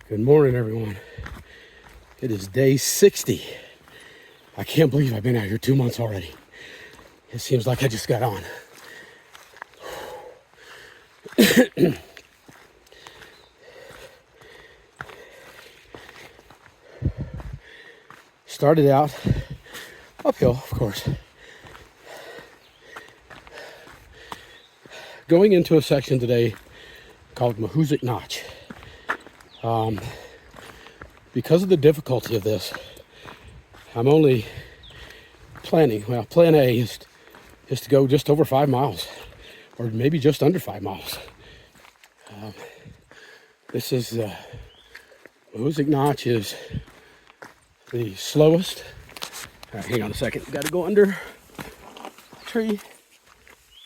Good morning, everyone. It is day 60. I can't believe I've been out here 2 months already. It seems like I just got on. Started out uphill, of course. Going into a section today called Mahoosuc Notch. Because of the difficulty of this, I'm only plan A is to go just over 5 miles, or maybe just under 5 miles. This is Mahoosuc Notch is the slowest. All right, hang on a second. Got to go under a tree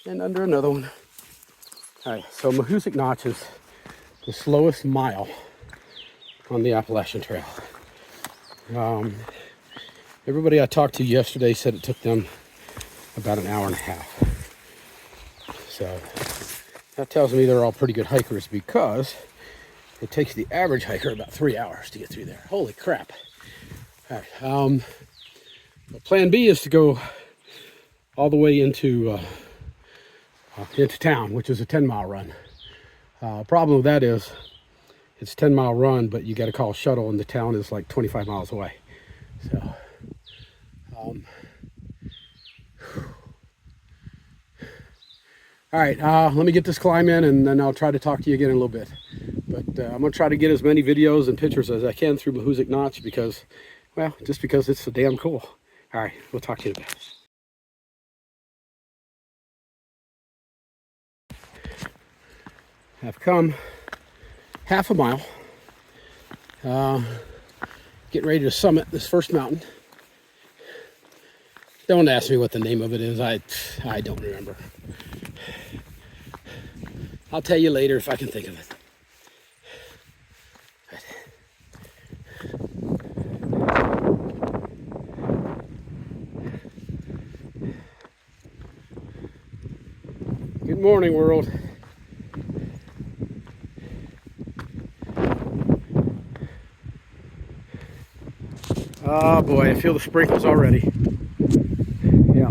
and under another one. All right, so Mahoosuc Notch is the slowest mile on the Appalachian Trail. Everybody I talked to yesterday said it took them about an hour and a half. So that tells me they're all pretty good hikers, because it takes the average hiker about 3 hours to get through there. Holy crap. All right. Plan B is to go all the way into town, which is a 10-mile run. Problem with that is it's a 10-mile run, but you got to call a shuttle, and the town is like 25 miles away. So, all right, let me get this climb in, and then I'll try to talk to you again in a little bit. But I'm going to try to get as many videos and pictures as I can through Mahoosuc Notch because, well, just because it's so damn cool. All right, we'll talk to you in a bit. I've come half a mile, getting ready to summit this first mountain. Don't ask me what the name of it is. I don't remember. I'll tell you later if I can think of it. Good morning, world. Oh boy, I feel the sprinkles already. Yeah.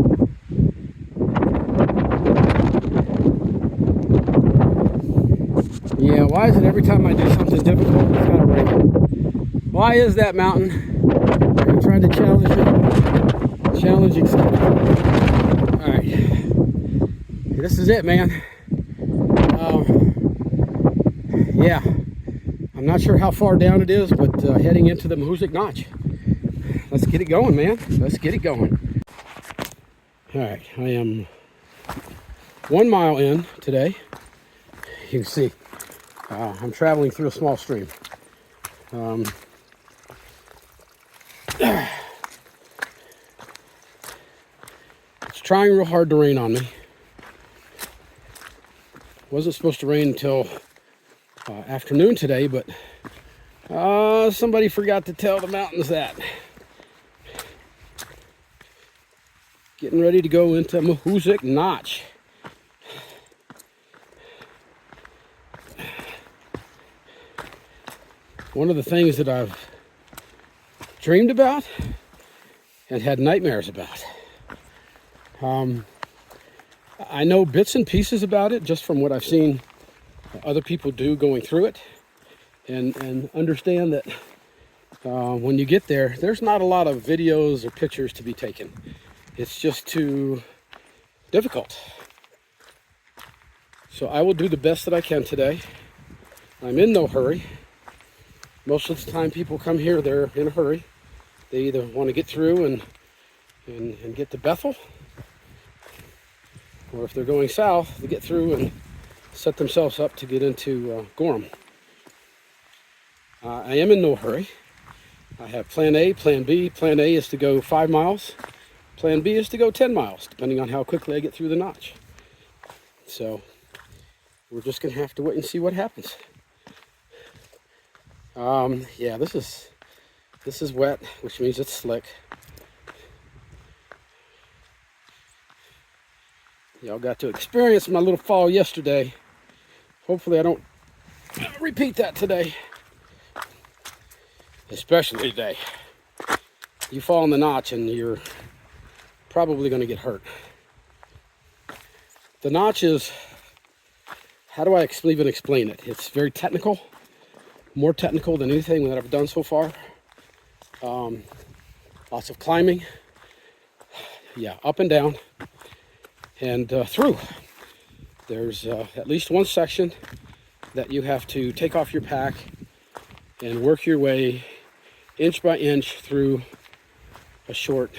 Yeah, why is it every time I do something difficult, it's gotta rain? Why is that, mountain? Are you trying to challenge it? Challenging something. Alright. This is it, man. Yeah. I'm not sure how far down it is, but heading into the Mahoosuc Notch. Let's get it going, man. Let's get it going. All right, I am 1 mile in today. You can see I'm traveling through a small stream. It's trying real hard to rain on me. Wasn't supposed to rain until afternoon today, but somebody forgot to tell the mountains that. Getting ready to go into Mahoosuc Notch. One of the things that I've dreamed about and had nightmares about. I know bits and pieces about it just from what I've seen other people do going through it, and understand that when you get there, there's not a lot of videos or pictures to be taken. It's just too difficult. So I will do the best that I can today. I'm in no hurry. Most of the time people come here, they're in a hurry. They either want to get through and get to Bethel, or if they're going south, they get through and set themselves up to get into Gorham. I am in no hurry. I have plan A, plan B. Plan A is to go 5 miles. Plan B is to go 10 miles, depending on how quickly I get through the notch. So we're just going to have to wait and see what happens. Yeah, this is wet, which means it's slick. Y'all got to experience my little fall yesterday. Hopefully I don't repeat that today. especially today. You fall in the notch and you're probably going to get hurt. The notch is, how do I even explain it? It's very technical, more technical than anything that I've done so far. Lots of climbing, yeah, up and down and through. There's at least one section that you have to take off your pack and work your way inch by inch through a short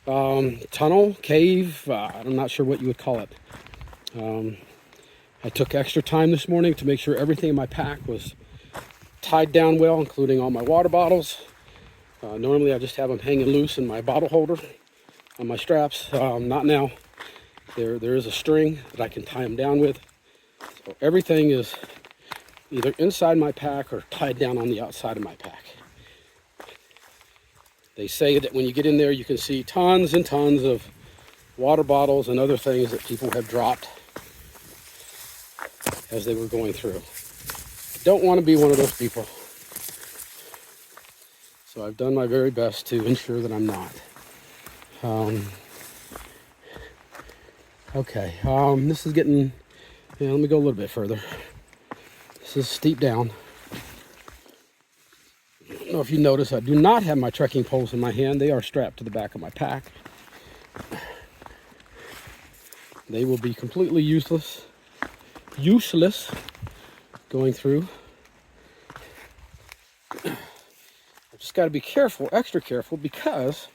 tunnel, cave, I'm not sure what you would call it. I took extra time this morning to make sure everything in my pack was tied down well, including all my water bottles. Normally I just have them hanging loose in my bottle holder on my straps. Not now. There is a string that I can tie them down with. So everything is either inside my pack or tied down on the outside of my pack. They say that when you get in there, you can see tons and tons of water bottles and other things that people have dropped as they were going through. I don't want to be one of those people. So I've done my very best to ensure that I'm not. Okay, this is getting, yeah, let me go a little bit further. This is steep down. I don't know if you notice, I do not have my trekking poles in my hand. They are strapped to the back of my pack. They will be completely useless going through. I just got to be careful, extra careful, because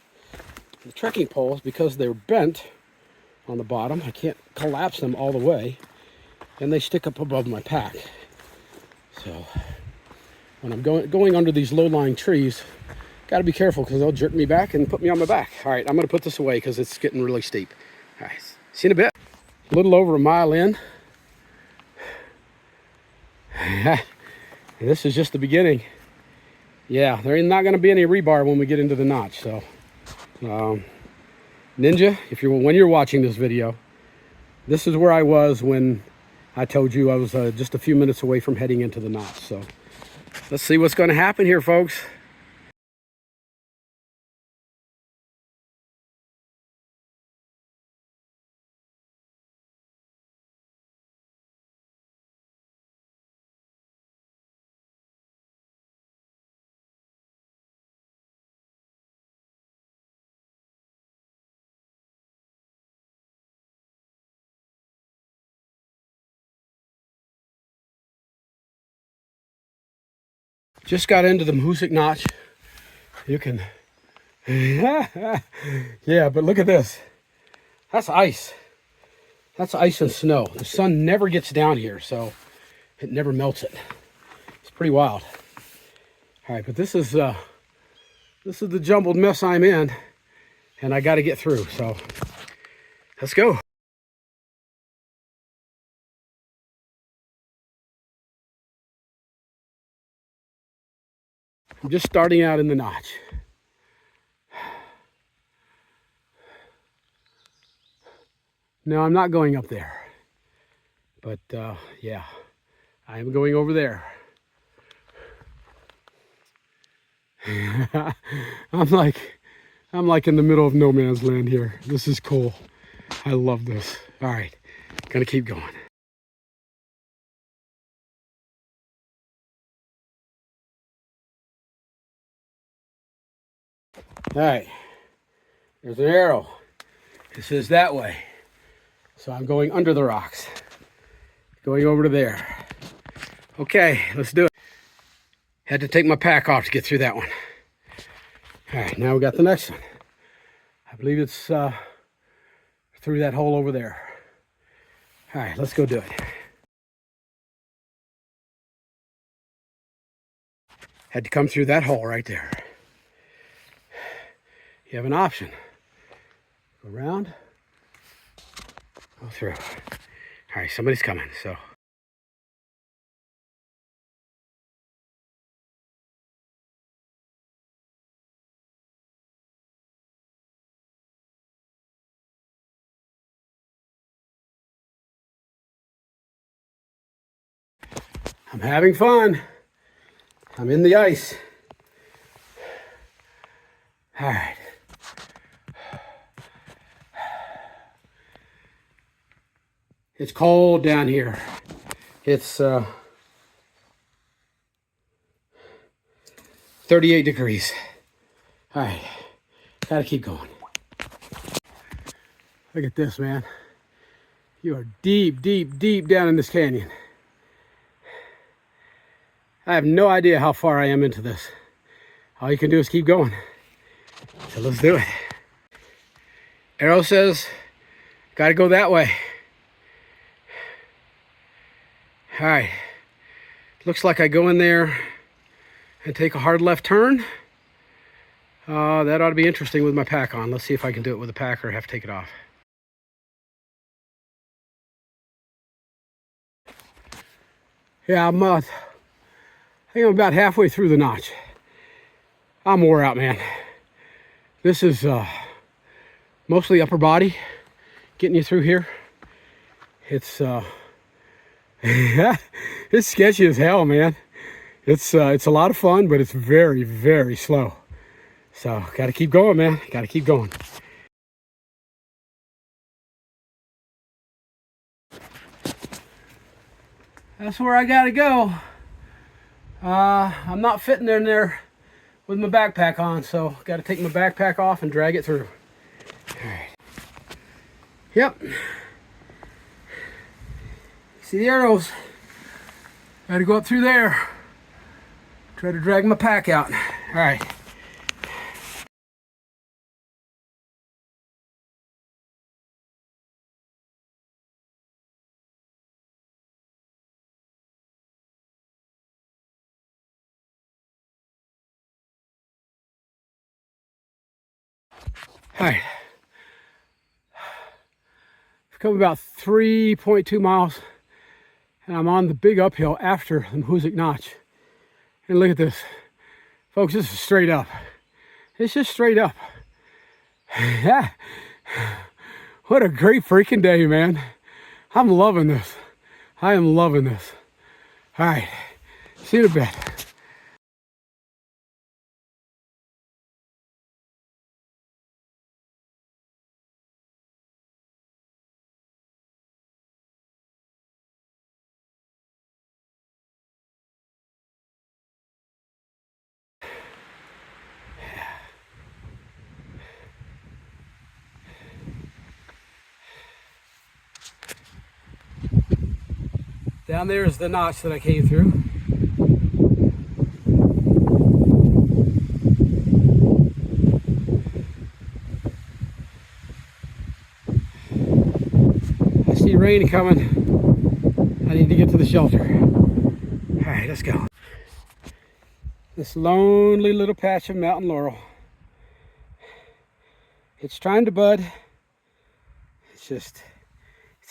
the trekking poles, because they're bent on the bottom, I can't collapse them all the way, and they stick up above my pack. So when I'm going under these low-lying trees, got to be careful because they'll jerk me back and put me on my back. All right, I'm going to put this away because it's getting really steep. All right, see you in a bit. A little over a mile in. And this is just the beginning. Yeah, there ain't not going to be any rebar when we get into the notch. So, Ninja, when you're watching this video, this is where I was when I told you I was just a few minutes away from heading into the notch. So, let's see what's going to happen here, folks. Just got into the Mahoosuc notch. You can, yeah, but look at this. That's ice. That's ice and snow. The sun never gets down here, so it never melts it. It's pretty wild. All right, but this is the jumbled mess I'm in, and I got to get through. So let's go. I'm just starting out in the notch. No, I'm not going up there. But yeah, I am going over there. I'm like in the middle of no man's land here. This is cool. I love this. All right, gonna keep going. All right, there's an arrow. It says that way. So I'm going under the rocks. Going over to there. Okay, let's do it. Had to take my pack off to get through that one. All right, now we got the next one. I believe it's through that hole over there. All right, let's go do it. Had to come through that hole right there. You have an option. Go around, go through. All right, somebody's coming, so. I'm having fun. I'm in the ice. All right. It's cold down here. It's 38 degrees. All right, gotta keep going. Look at this, man. You are deep, deep, deep down in this canyon. I have no idea how far I am into this. All you can do is keep going. So let's do it. Arrow says, gotta go that way. All right, looks like I go in there and take a hard left turn. That ought to be interesting with my pack on. Let's see if I can do it with a pack or have to take it off. Yeah, I think I'm about halfway through the notch. I'm wore out, man. This is mostly upper body getting you through here. It's it's sketchy as hell, man. It's a lot of fun, but it's very, very slow. So gotta keep going, man. Gotta keep going. That's where I gotta go. I'm not fitting in there with my backpack on, so gotta take my backpack off and drag it through. All right. Yep. See the arrows? Gotta go up through there. Try to drag my pack out. All right. All right. I've come about 3.2 miles, and I'm on the big uphill after the Mahoosuc Notch. And look at this. Folks, this is straight up. It's just straight up. Yeah. What a great freaking day, man. I'm loving this. I am loving this. All right. See you in a bit. Down there is the notch that I came through. I see rain coming. I need to get to the shelter. All right, let's go. This lonely little patch of mountain laurel. It's trying to bud. It's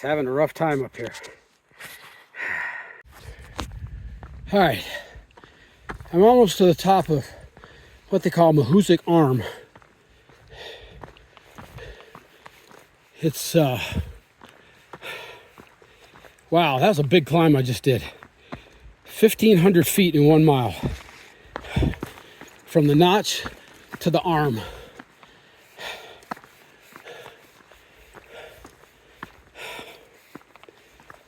having a rough time up here. All right, I'm almost to the top of what they call Mahoosuc Arm. It's, wow, that was a big climb I just did. 1,500 feet in 1 mile. From the notch to the arm.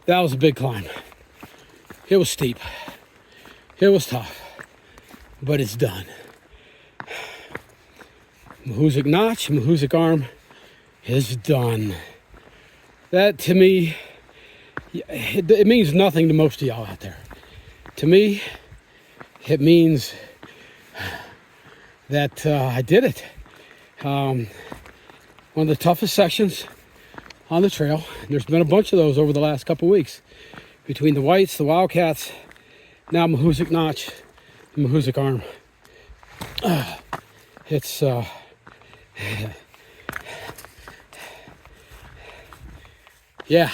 That was a big climb. It was steep. It was tough, but it's done. Mahoosuc Notch, Mahoosuc Arm is done. That to me, it means nothing to most of y'all out there. To me, it means that I did it. One of the toughest sections on the trail. There's been a bunch of those over the last couple weeks. Between the Whites, the Wildcats, now Mahoosuc Notch, and Mahoosuc Arm. It's yeah.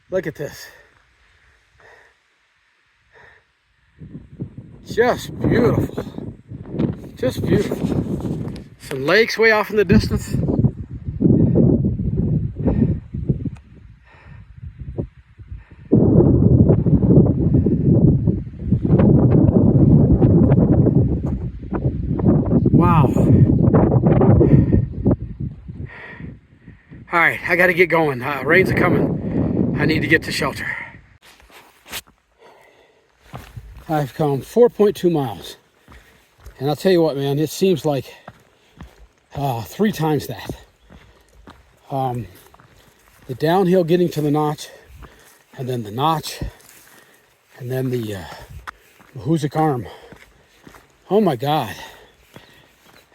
Look at this. Just beautiful. Just beautiful. Some lakes way off in the distance. Wow. All right, I got to get going. Rains are coming. I need to get to shelter. I've come 4.2 miles. And I'll tell you what, man, it seems like 3 times that. The downhill getting to the notch, and then the notch, and then the Mahoosuc arm. Oh my God.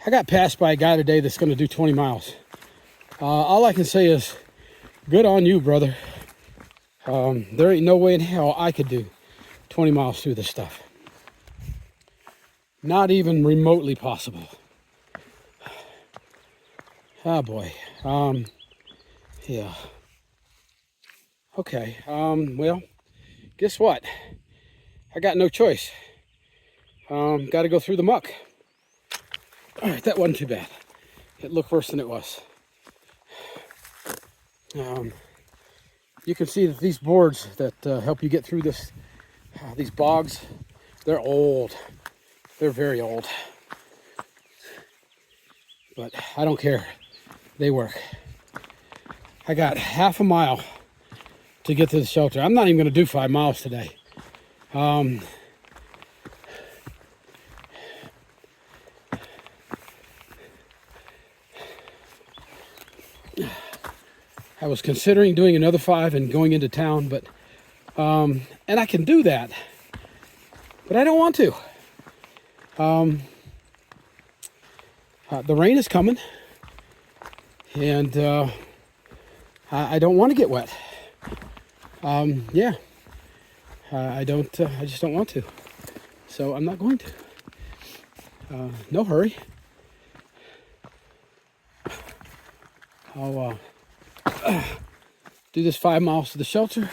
I got passed by a guy today that's going to do 20 miles. All I can say is, good on you, brother. There ain't no way in hell I could do 20 miles through this stuff. Not even remotely possible. Oh boy. Yeah. Okay. Well, guess what? I got no choice. Got to go through the muck. All right, that wasn't too bad. It looked worse than it was. You can see that these boards that help you get through this, these bogs, they're old. They're very old. But I don't care. They work. I got half a mile to get to the shelter. I'm not even going to do 5 miles today. I was considering doing another 5 and going into town, but and I can do that, but I don't want to. The rain is coming, and I don't want to get wet. Yeah, I just don't want to. So I'm not going to. No hurry. I'll do this 5 miles to the shelter,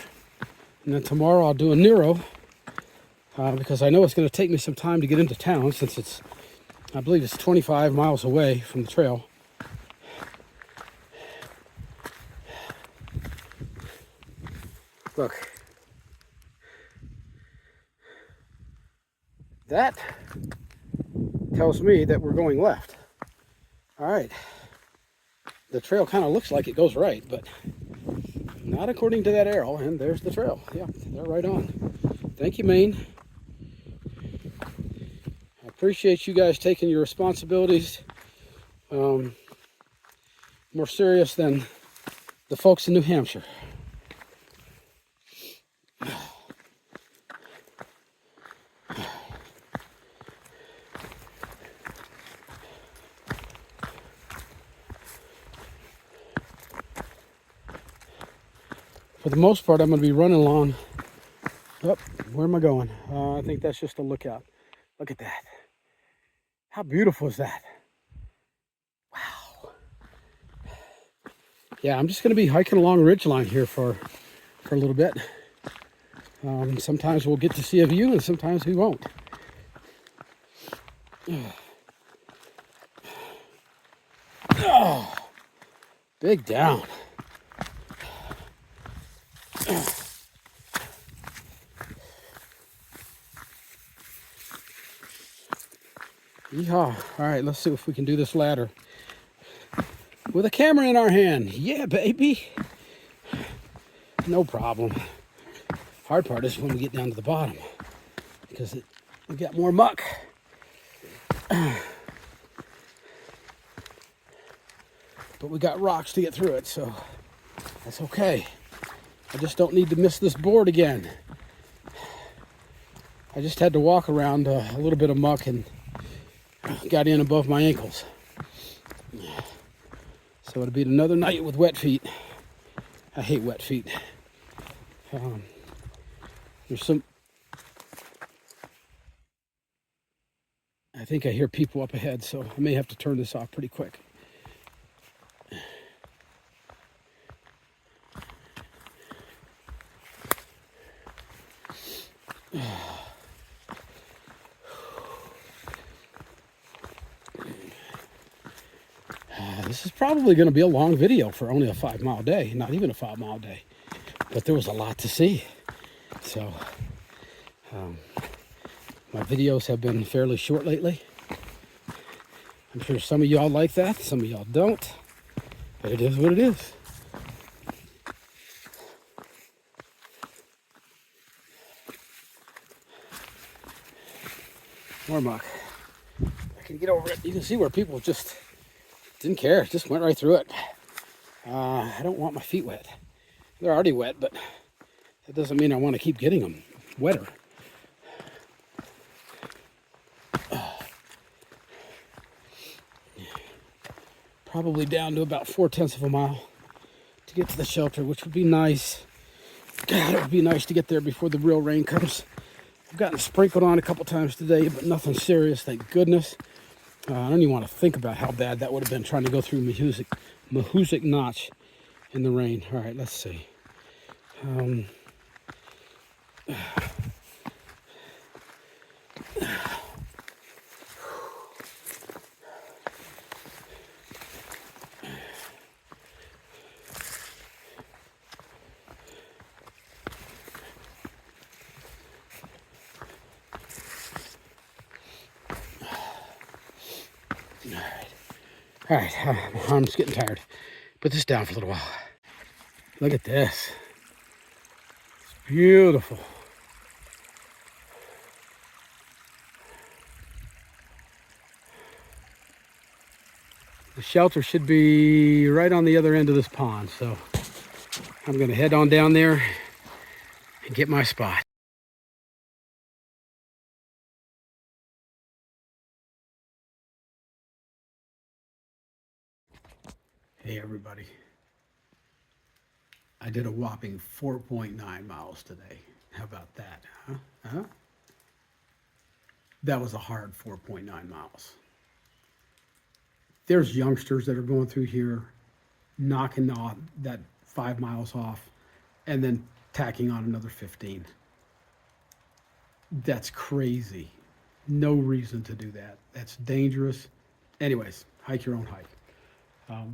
and then tomorrow I'll do a Neuro, because I know it's going to take me some time to get into town, since it's, I believe it's 25 miles away from the trail. Look, that tells me that we're going left. All right. The trail kind of looks like it goes right, but not according to that arrow. And there's the trail. Yeah, they're right on. Thank you, Maine. I appreciate you guys taking your responsibilities more serious than the folks in New Hampshire. For the most part, I'm going to be running along. Oh, where am I going? I think that's just a lookout. Look at that. How beautiful is that? Wow. Yeah, I'm just going to be hiking along ridgeline here for a little bit. Sometimes we'll get to see a view, and sometimes we won't. Oh, big down. Yeehaw. All right, let's see if we can do this ladder with a camera in our hand. Yeah, baby. No problem. Hard part is when we get down to the bottom, because we got more muck. But we got rocks to get through it, so that's okay. I just don't need to miss this board again. I just had to walk around a little bit of muck and got in above my ankles. So it'll be another night with wet feet. I hate wet feet. There's some... I think I hear people up ahead, so I may have to turn this off pretty quick. This is probably going to be a long video for only a 5 mile day, not even a 5 mile day, but there was a lot to see. So my videos have been fairly short lately. I'm sure some of y'all like that, some of y'all don't, but it is what it is. More muck. I can get over it. You can see where people just didn't care, just went right through it. I don't want my feet wet. They're already wet, but that doesn't mean I want to keep getting them wetter. Probably down to about 4/10 of a mile to get to the shelter, which would be nice. God, it would be nice to get there before the real rain comes. I've gotten sprinkled on a couple times today, but nothing serious, thank goodness. I don't even want to think about how bad that would have been trying to go through Mahoosuc Notch in the rain. All right, let's see. All right, my arm's getting tired. Put this down for a little while. Look at this. It's beautiful. The shelter should be right on the other end of this pond, so I'm gonna head on down there and get my spot. Hey everybody. I did a whopping 4.9 miles today. How about that, huh? That was a hard 4.9 miles. There's youngsters that are going through here, knocking off that 5 miles off, and then tacking on another 15. That's crazy. No reason to do that. That's dangerous. Anyways, hike your own hike.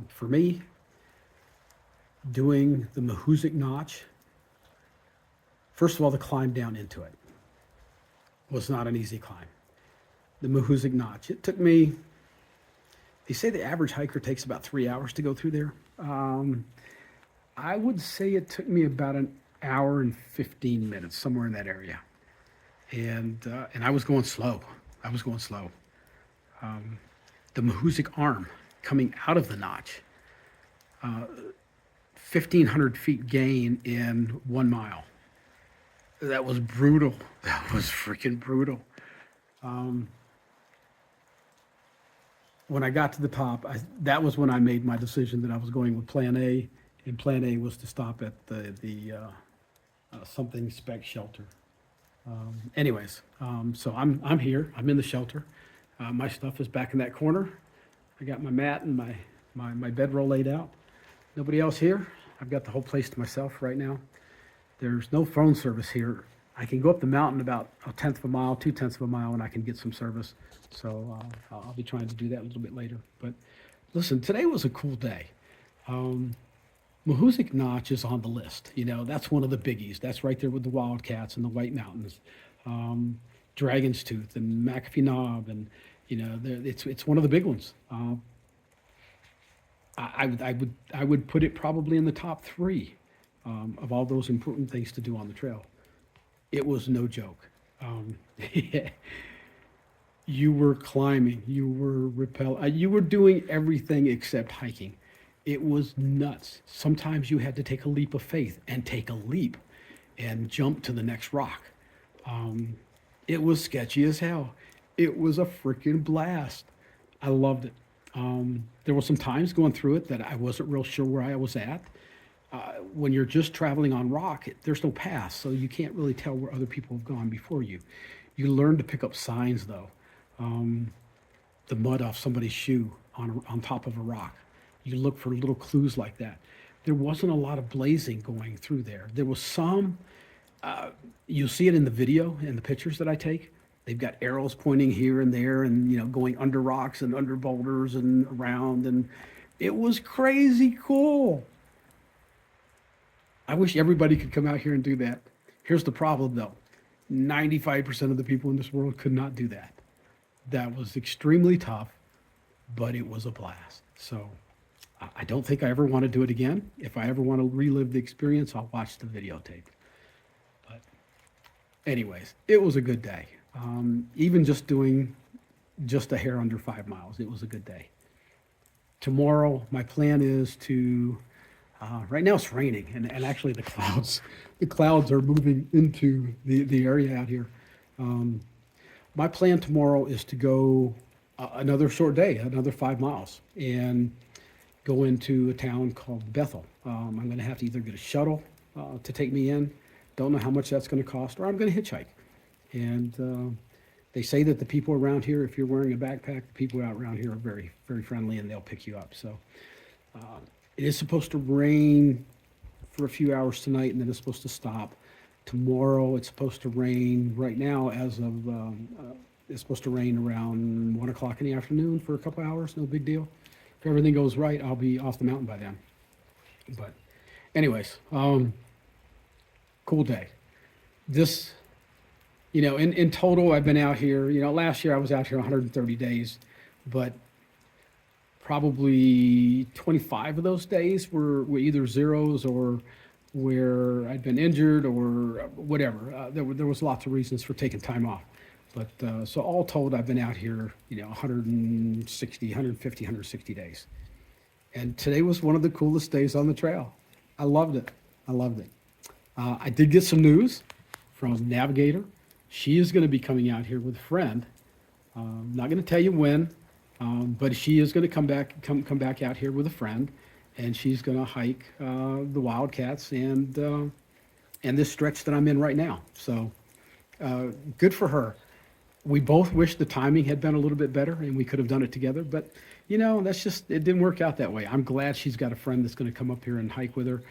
For me, doing the Mahoosuc Notch, first of all, the climb down into it was not an easy climb. The Mahoosuc Notch, it took me, they say the average hiker takes about 3 hours to go through there. I would say it took me about an hour and 15 minutes, somewhere in that area. And I was going slow. The Mahoosuc arm coming out of the notch, 1,500 feet gain in 1 mile. That was brutal. That was freaking brutal. When I got to the top, that was when I made my decision that I was going with Plan A, and Plan A was to stop at the something spec shelter. So I'm here. I'm in the shelter. My stuff is back in that corner. I got my mat and my bedroll laid out. Nobody else here. I've got the whole place to myself right now. There's no phone service here. I can go up the mountain about 1/10 of a mile, 2/10 of a mile, and I can get some service. So I'll be trying to do that a little bit later. But listen, today was a cool day. Mahoosuc Notch is on the list. You know, that's one of the biggies. That's right there with the Wildcats and the White Mountains, Dragon's Tooth and McAfee Knob, and you know, it's one of the big ones. I would put it probably in the top 3 of all those important things to do on the trail. It was no joke. You were climbing, you were rappelling, you were doing everything except hiking. It was nuts. Sometimes you had to take a leap of faith and take a leap and jump to the next rock. It was sketchy as hell. It was a freaking blast. I loved it. There were some times going through it that I wasn't real sure where I was at. When you're just traveling on rock, there's no path, so you can't really tell where other people have gone before you. You learn to pick up signs, though. The mud off somebody's shoe on top of a rock. You look for little clues like that. There wasn't a lot of blazing going through there. There was some, you'll see it in the video and the pictures that I take. They've got arrows pointing here and there and, you know, going under rocks and under boulders and around. And it was crazy cool. I wish everybody could come out here and do that. Here's the problem, though. 95% of the people in this world could not do that. That was extremely tough, but it was a blast. So I don't think I ever want to do it again. If I ever want to relive the experience, I'll watch the videotape. But anyways, it was a good day. Even just doing just a hair under 5 miles, it was a good day. Tomorrow, my plan is to, right now it's raining, and actually the clouds are moving into the area out here. My plan tomorrow is to go another short day, another 5 miles, and go into a town called Bethel. I'm going to have to either get a shuttle to take me in. Don't know how much that's going to cost, or I'm going to hitchhike. And they say that the people around here, if you're wearing a backpack, the people out around here are very, very friendly, and they'll pick you up. So it is supposed to rain for a few hours tonight, and then it's supposed to stop. Tomorrow it's supposed to rain. Right now, as of it's supposed to rain around 1 o'clock in the afternoon for a couple hours. No big deal. If everything goes right, I'll be off the mountain by then. But anyways, cool day. This, in total, I've been out here, last year I was out here 130 days, but probably 25 of those days were either zeros or where I'd been injured or whatever. There was lots of reasons for taking time off. But so all told, I've been out here, 160, 150, 160 days. And today was one of the coolest days on the trail. I loved it. I did get some news from Navigator. She is going to be coming out here with a friend. Not going to tell you when, but she is going to come back out here with a friend, and she's going to hike the Wildcats and this stretch that I'm in right now. So good for her. We both wish the timing had been a little bit better and we could have done it together, but that's just, it didn't work out that way. I'm glad she's got a friend that's going to come up here and hike with her.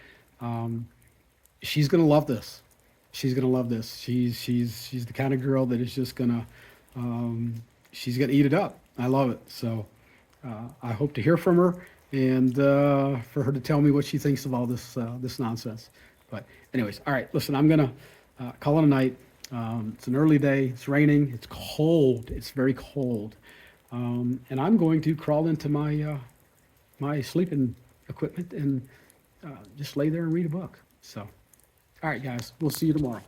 She's going to love this. She's going to love this. She's the kind of girl that is just going to, she's going to eat it up. I love it. So I hope to hear from her and for her to tell me what she thinks of all this nonsense. But anyways, all right, listen, I'm going to call it a night. It's an early day. It's raining. It's cold. It's very cold. And I'm going to crawl into my sleeping equipment and just lay there and read a book. So, all right, guys, we'll see you tomorrow.